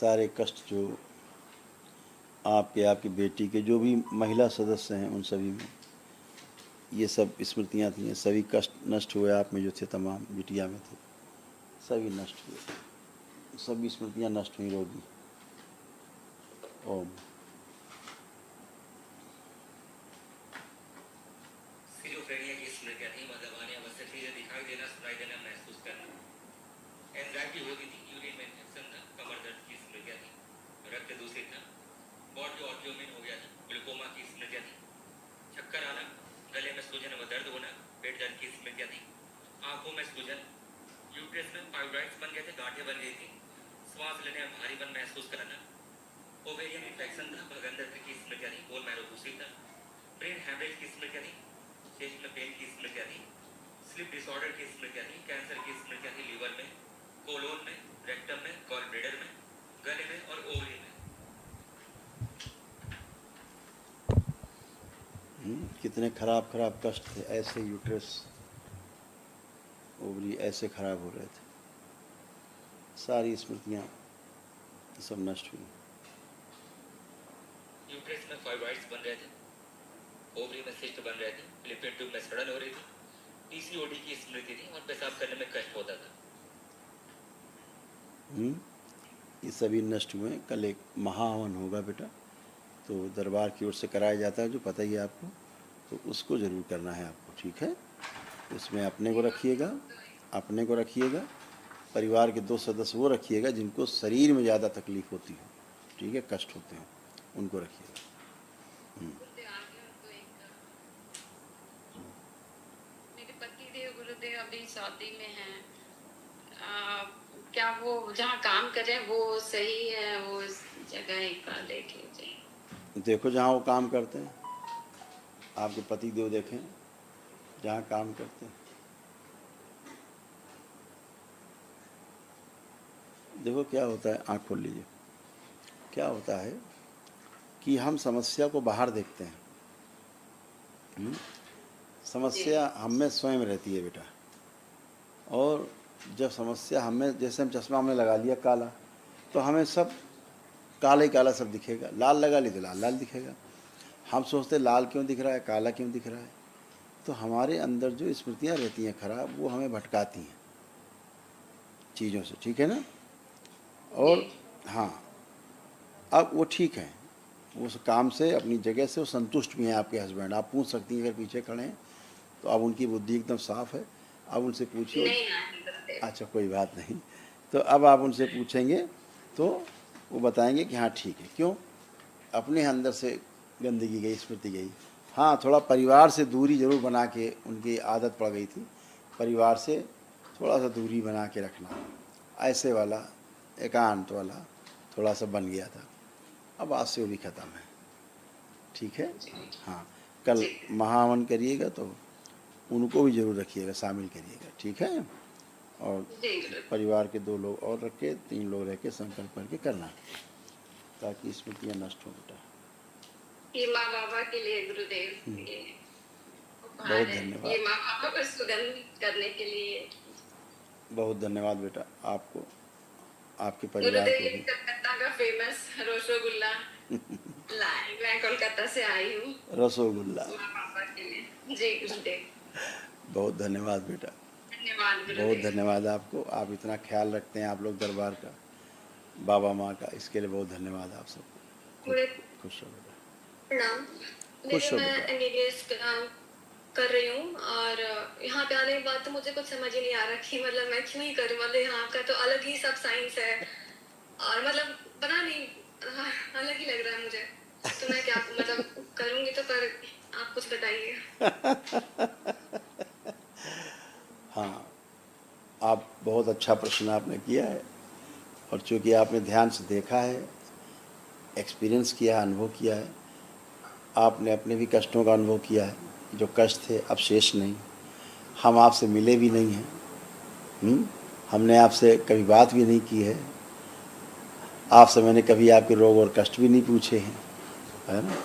सारे कष्ट जो आपके, आपकी बेटी के, जो भी महिला सदस्य हैं, उन सभी में ये सब स्मृतियाँ थी, सभी कष्ट नष्ट हुए। आप में जो थे तमाम, बिटिया में थे, सभी नष्ट हुए, सभी स्मृतियाँ नष्ट हुई रोगी। ओम। स्किज़ोफ्रेनिया की स्मृतियाँ थी, मतलब आने आवश्यक चीज़ें दिखाई देना, सुनाई देना, महसूस करना। एंजाइटी होती थी, यूरिन में इन्फेक्शन था, कमर दर्द की स्मृतियाँ थी, रक्त दूषित था, बॉडी ऑटोइम्यून हो गया था, ग्लूकोमा की स्मृतियाँ थी, चक्कर आना, गले में सूजन व दर्द होना, पेट दर्द की स्मृतियाँ थी, आंखों में सूजन, यूट्रस में फाइब्रॉइड्स बन गए थे, गांठें बन गई थी, श्वास लेने में भारीपन महसूस करना, ओवेरियन इन्फेक्शन था, भगंदर की स्मृतियाँ थी, बोन मैरो दूषित था, ब्रेन हैमरेज की स्मृतियाँ थी, चेस्ट में पेन की स्मृतियाँ थी, स्लीप डिसऑर्डर की स्मृतियाँ थी, कैंसर की स्मृतियाँ थी, लीवर में, कोलोन में, रेक्टम में, गॉल ब्लैडर में, गले में और ओवरी में। कितने खराब खराब कष्ट थे, ऐसे यूट्रस, ओवरी ऐसे खराब हो रहे थे। सारी स्मृतियाँ सब नष्ट हुई। यूट्रस में फाइब्रॉइड्स बन रहे थे, ओवरी में सिस्ट बन रहे थे, फिलिपियन ट्यूब में सड़न हो रही थी, पीसीओडी की स्मृति थी और पेशाब करने में कष्ट होता था। ये सभी नष्ट हुए। कल एक महाहवन होगा बेटा, तो दरबार की ओर से कराया जाता है, जो पता ही है आपको, तो उसको ज़रूर करना है आपको, ठीक है। उसमें अपने को रखिएगा, अपने को रखिएगा, परिवार के 2 सदस्य वो रखिएगा जिनको शरीर में ज़्यादा तकलीफ होती हो, ठीक है, कष्ट होते हैं, उनको रखिएगा। मेरे पति देव गुरुदेव अभी शादी में हैं, क्या वो जहाँ काम कर रहे हैं वो सही है? वो जगह एक बार देख लीजिए। देखो जहाँ वो काम करते हैं, आपके पति देव देखें जहाँ काम करते हैं। देखो क्या होता है, आँख खोल लीजिए। क्या होता है कि हम समस्या को बाहर देखते हैं, समस्या हम में स्वयं रहती है बेटा। और जब समस्या हमें, जैसे हम चश्मा हमने लगा लिया काला, तो हमें सब काला ही काला सब दिखेगा, लाल लगा ली तो लाल लाल दिखेगा। हम सोचते लाल क्यों दिख रहा है, काला क्यों दिख रहा है। तो हमारे अंदर जो स्मृतियाँ रहती हैं खराब, वो हमें भटकाती हैं चीज़ों से, ठीक है ना। और हाँ, अब वो ठीक है, उस काम से, अपनी जगह से वो संतुष्ट भी हैं आपके हस्बैंड। आप पूछ सकती हैं, अगर पीछे खड़े हैं तो अब उनकी बुद्धि एकदम साफ है, अब उनसे पूछिए। अच्छा कोई बात नहीं, तो अब आप उनसे पूछेंगे तो वो बताएंगे कि हाँ ठीक है। क्यों? अपने अंदर से गंदगी गई, स्मृति गई। हाँ, थोड़ा परिवार से दूरी ज़रूर बना के उनकी आदत पड़ गई थी, परिवार से थोड़ा सा दूरी बना के रखना, ऐसे वाला एकांत वाला थोड़ा सा बन गया था। अब आज से वो भी ख़त्म है, ठीक है। हाँ, कल महाहवन करिएगा तो उनको भी ज़रूर रखिएगा, शामिल करिएगा, ठीक है। और परिवार के 2 लोग और रख के, 3 लोग रह के संकल्प करके करना, ताकि स्मृतियाँ नष्ट हो बेटा। ये माँ बाबा के लिए गुरुदेव, ये बहुत धन्यवाद, ये माँ बाबा को सुगंधित करने के लिए बहुत धन्यवाद बेटा आपको, आपके परिवार को भी। कलकत्ता का फेमस रसगुल्ला लाए, मैं कोलकाता से आई हूँ। रसोगुल्ला, माँ बाबा के लिए। जी गुरुदेव, बहुत धन्यवाद बेटा, धन्यवाद बहुत गुरुदेव। धन्यवाद आपको। आप इतना ख्याल रखते हैं आप लोग दरबार का, बाबा माँ का, इसके लिए बहुत धन्यवाद आप सबको। खुश रहो बेटा, प्रणाम। खुश हो मैं बेटा। एमबीबीएस कर रही हूँ और यहाँ पे आने के बाद तो मुझे कुछ समझ ही नहीं आ रहा कि मतलब मैं क्यों ही करूँ। मतलब यहाँ का तो अलग ही सब साइंस है और मतलब पता नहीं, अलग ही लग रहा है मुझे। तो मैं क्या मतलब करूँगी तो, पर आप कुछ बताइए। हाँ, आप बहुत अच्छा प्रश्न आपने किया है, और चूँकि आपने ध्यान से देखा है, एक्सपीरियंस किया है, अनुभव किया है, आपने अपने भी कष्टों का अनुभव किया है। जो कष्ट थे अब शेष नहीं। हम आपसे मिले भी नहीं हैं, हमने आपसे कभी बात भी नहीं की है, आपसे मैंने कभी आपके रोग और कष्ट भी नहीं पूछे हैं, है ना।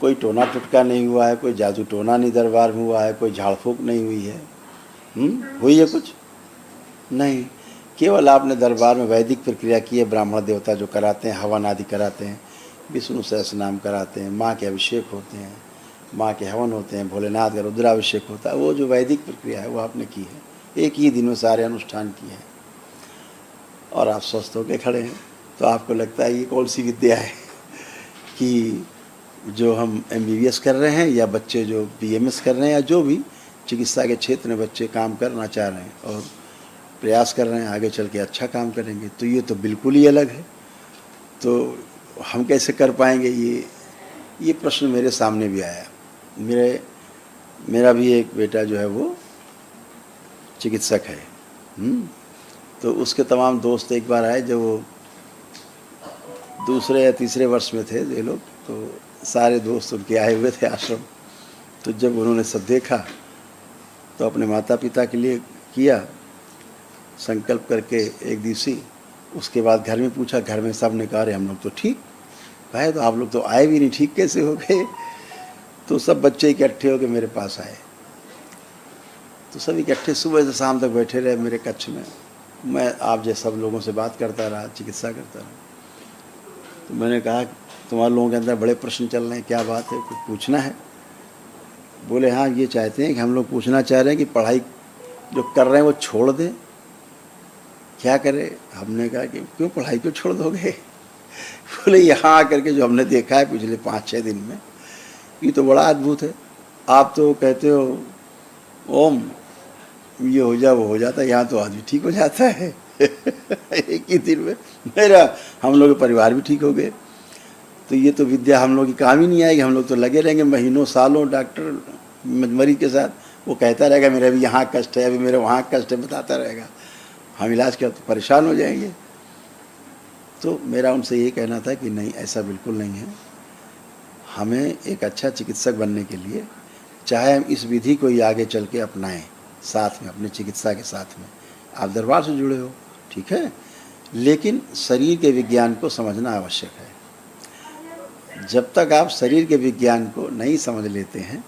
कोई टोना टुटका नहीं हुआ है, कोई जादू टोना नहीं दरबार में हुआ है, कोई झाड़ फूक नहीं हुई है, हुई है कुछ नहीं। केवल आपने दरबार में वैदिक प्रक्रिया की है, ब्राह्मण देवता जो कराते हैं, हवन आदि कराते हैं, विष्णु सहस्त्र नाम कराते हैं, माँ के अभिषेक होते हैं, माँ के हवन होते हैं, भोलेनाथ का रुद्राभिषेक होता है, वो जो वैदिक प्रक्रिया है वो आपने की है, एक ही दिन में सारे अनुष्ठान किए हैं और आप स्वस्थ होकर खड़े हैं। तो आपको लगता है ये कौन सी विद्या है कि जो हम MBBS कर रहे हैं या बच्चे जो BMS कर रहे हैं या जो भी चिकित्सा के क्षेत्र में बच्चे काम करना चाह रहे हैं और प्रयास कर रहे हैं आगे चल के अच्छा काम करेंगे, तो ये तो बिल्कुल ही अलग है। तो हम कैसे कर पाएंगे, ये प्रश्न मेरे सामने भी आया। मेरा भी एक बेटा जो है वो चिकित्सक है, तो उसके तमाम दोस्त एक बार आए, जब वो दूसरे या तीसरे वर्ष में थे ये लोग, तो सारे दोस्त उनके आए हुए थे आश्रम। तो जब उन्होंने सब देखा तो अपने माता पिता के लिए किया संकल्प करके एक दिवसीय, उसके बाद घर में पूछा, घर में सब ने कहा अरे हम लोग तो ठीक। भाई तो आप लोग तो आए भी नहीं, ठीक कैसे हो गए? तो सब बच्चे इकट्ठे होकर मेरे पास आए, तो सब इकट्ठे सुबह से शाम तक बैठे रहे मेरे कक्ष में। मैं आप जैसे सब लोगों से बात करता रहा, चिकित्सा करता रहा। तो मैंने कहा तुम्हारे लोगों के अंदर बड़े प्रश्न चल रहे हैं, क्या बात है, कुछ पूछना है? बोले हाँ, ये चाहते हैं कि हम लोग पूछना चाह रहे हैं कि पढ़ाई जो कर रहे हैं वो छोड़ दें, क्या करें? हमने कहा कि क्यों, पढ़ाई क्यों छोड़ दोगे? बोले यहाँ आकर के जो हमने देखा है पिछले 5-6 दिन में, ये तो बड़ा अद्भुत है। आप तो कहते हो ओम ये हो जा वो हो जाता है, यहाँ तो आदमी ठीक हो जाता है एक ही दिन में। हम लोग के परिवार भी ठीक हो गए। तो ये तो विद्या हम लोग की काम ही नहीं आएगी, हम लोग तो लगे रहेंगे महीनों सालों डॉक्टर मरीज के साथ, वो कहता रहेगा मेरा भी यहाँ कष्ट है, अभी मेरे वहाँ कष्ट है, बताता रहेगा, हम इलाज किया तो परेशान हो जाएंगे। तो मेरा उनसे ये कहना था कि नहीं, ऐसा बिल्कुल नहीं है। हमें एक अच्छा चिकित्सक बनने के लिए चाहे हम इस विधि को ही आगे चल के अपनाएं साथ में, अपने चिकित्सा के साथ में, आप दरबार से जुड़े हो ठीक है, लेकिन शरीर के विज्ञान को समझना आवश्यक है। जब तक आप शरीर के विज्ञान को नहीं समझ लेते हैं,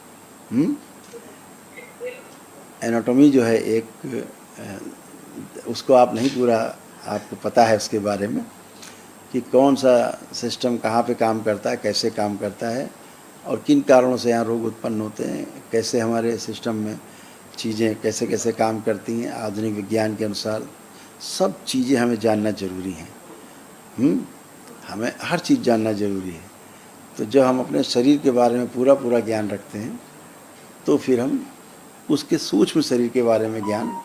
एनाटॉमी जो है एक, उसको आप नहीं पूरा आपको पता है उसके बारे में कि कौन सा सिस्टम कहाँ पे काम करता है, कैसे काम करता है और किन कारणों से यहाँ रोग उत्पन्न होते हैं, कैसे हमारे सिस्टम में चीज़ें कैसे कैसे काम करती हैं, आधुनिक विज्ञान के अनुसार सब चीज़ें हमें जानना ज़रूरी हैं। हमें हर चीज़ जानना ज़रूरी है। तो जब हम अपने शरीर के बारे में पूरा ज्ञान रखते हैं तो फिर हम उसके सूक्ष्म शरीर के बारे में ज्ञान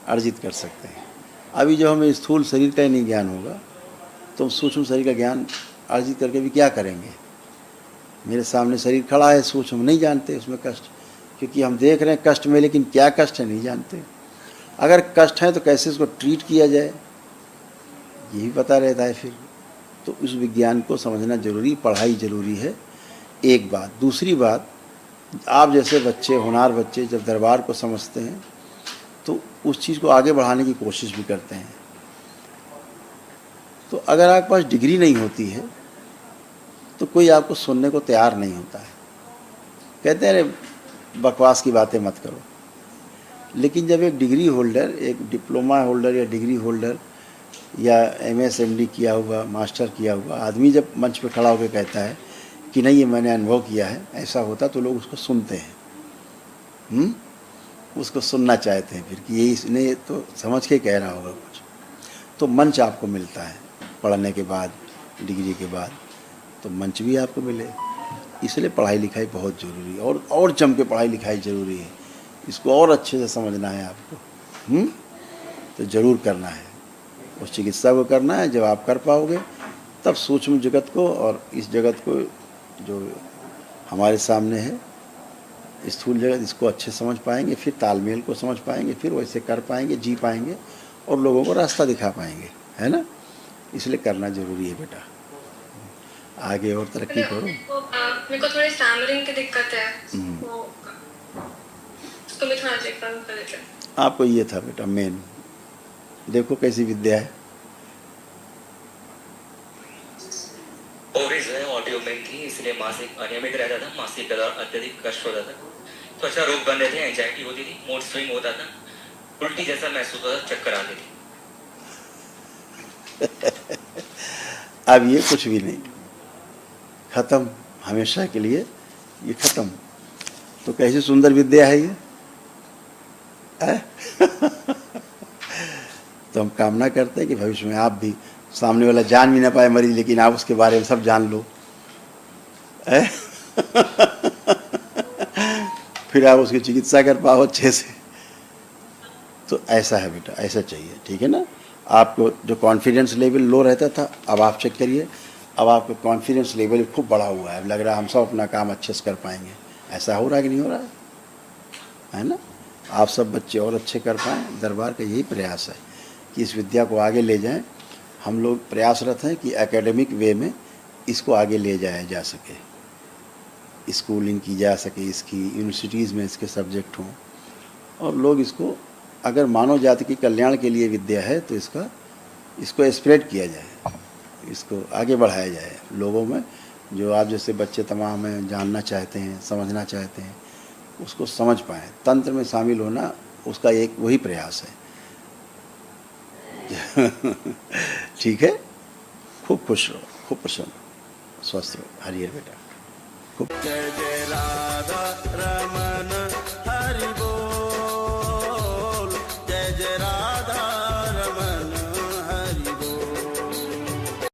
अर्जित कर सकते हैं। अभी जब हमें स्थूल शरीर का ही नहीं ज्ञान होगा तो हम सूक्ष्म शरीर का ज्ञान अर्जित करके भी क्या करेंगे? मेरे सामने शरीर खड़ा है, सूक्ष्म नहीं जानते उसमें कष्ट, क्योंकि हम देख रहे हैं कष्ट में, लेकिन क्या कष्ट है नहीं जानते। अगर कष्ट है तो कैसे उसको ट्रीट किया जाए यही पता रहता है फिर। तो उस विज्ञान को समझना जरूरी, पढ़ाई जरूरी है, एक बात। दूसरी बात, आप जैसे बच्चे, होनहार बच्चे जब दरबार को समझते हैं तो उस चीज़ को आगे बढ़ाने की कोशिश भी करते हैं। तो अगर आपके पास डिग्री नहीं होती है तो कोई आपको सुनने को तैयार नहीं होता है, कहते हैं अरे बकवास की बातें मत करो। लेकिन जब एक डिग्री होल्डर, एक डिप्लोमा होल्डर या डिग्री होल्डर या MS MD किया हुआ, मास्टर किया हुआ आदमी जब मंच पे खड़ा होकर कहता है कि नहीं ये मैंने अनुभव किया है, ऐसा होता, तो लोग उसको सुनते हैं, उसको सुनना चाहते हैं फिर कि ये इसने तो समझ के कह रहा होगा कुछ। तो मंच आपको मिलता है पढ़ने के बाद, डिग्री के बाद, तो मंच भी आपको मिले। इसलिए पढ़ाई लिखाई बहुत ज़रूरी है, और जम के पढ़ाई लिखाई ज़रूरी है। इसको और अच्छे से समझना है आपको, तो ज़रूर करना है, उस चिकित्सा को करना है। जब आप कर पाओगे तब सूक्ष्म जगत को और इस जगत को जो हमारे सामने है, स्थूल जगत, इसको अच्छे समझ पाएंगे, फिर तालमेल को समझ पाएंगे, फिर वैसे कर पाएंगे, जी पाएंगे और लोगों को रास्ता दिखा पाएंगे, है ना। इसलिए करना ज़रूरी है बेटा, आगे और तरक्की करो। मेरे को थोड़ी स्टैमरिंग की दिक्कत है, तो मैं थोड़ा चेक कर लेते हैं। आपको ये था बेटा मेन, देखो कैसी विद्या है। ओवरेज है, ऑडियो में थी, इसलिए मासिक अनियमित रहता था, मासिक का दौरान अत्यधिक कष्ट होता था, त्वचा रोग बन रहे थे, एंजाइटी होती थी, मूड स्विंग होता था, उल्टी जैसा महसूस होता था, चक्कर आते थे। अब ये कुछ भी नहीं, खत्म, हमेशा के लिए ये खत्म। तो कैसी सुंदर विद्या है ये है? तो हम कामना करते हैं कि भविष्य में आप भी, सामने वाला जान भी ना पाए मरीज, लेकिन आप उसके बारे में सब जान लो, है? फिर आप उसकी चिकित्सा कर पाओ अच्छे से। तो ऐसा है बेटा, ऐसा चाहिए, ठीक है ना। आपको जो कॉन्फिडेंस लेवल लो रहता था, अब आप चेक करिए, अब आपका कॉन्फिडेंस लेवल खूब बढ़ा हुआ है। लग रहा है हम सब अपना काम अच्छे से कर पाएंगे। ऐसा हो रहा है कि नहीं हो रहा है ना। आप सब बच्चे और अच्छे कर पाएँ, दरबार का यही प्रयास है कि इस विद्या को आगे ले जाएं। हम लोग प्रयासरत हैं कि एकेडमिक वे में इसको आगे ले जाया जा सके, स्कूलिंग की जा सके, इसकी यूनिवर्सिटीज़ में इसके सब्जेक्ट हों, और लोग इसको, अगर मानव जाति के कल्याण के लिए विद्या है तो इसको स्प्रेड किया जाए, इसको आगे बढ़ाया जाए लोगों में। जो आप जैसे बच्चे तमाम हैं, जानना चाहते हैं, समझना चाहते हैं, उसको समझ पाएँ। तंत्र में शामिल होना उसका एक वही प्रयास है। ठीक है, खूब खुश रहो, खूब प्रसन्न, स्वस्थ रहो। हरिहर बेटा, खूब जय जय राधा रमन हरि बोल।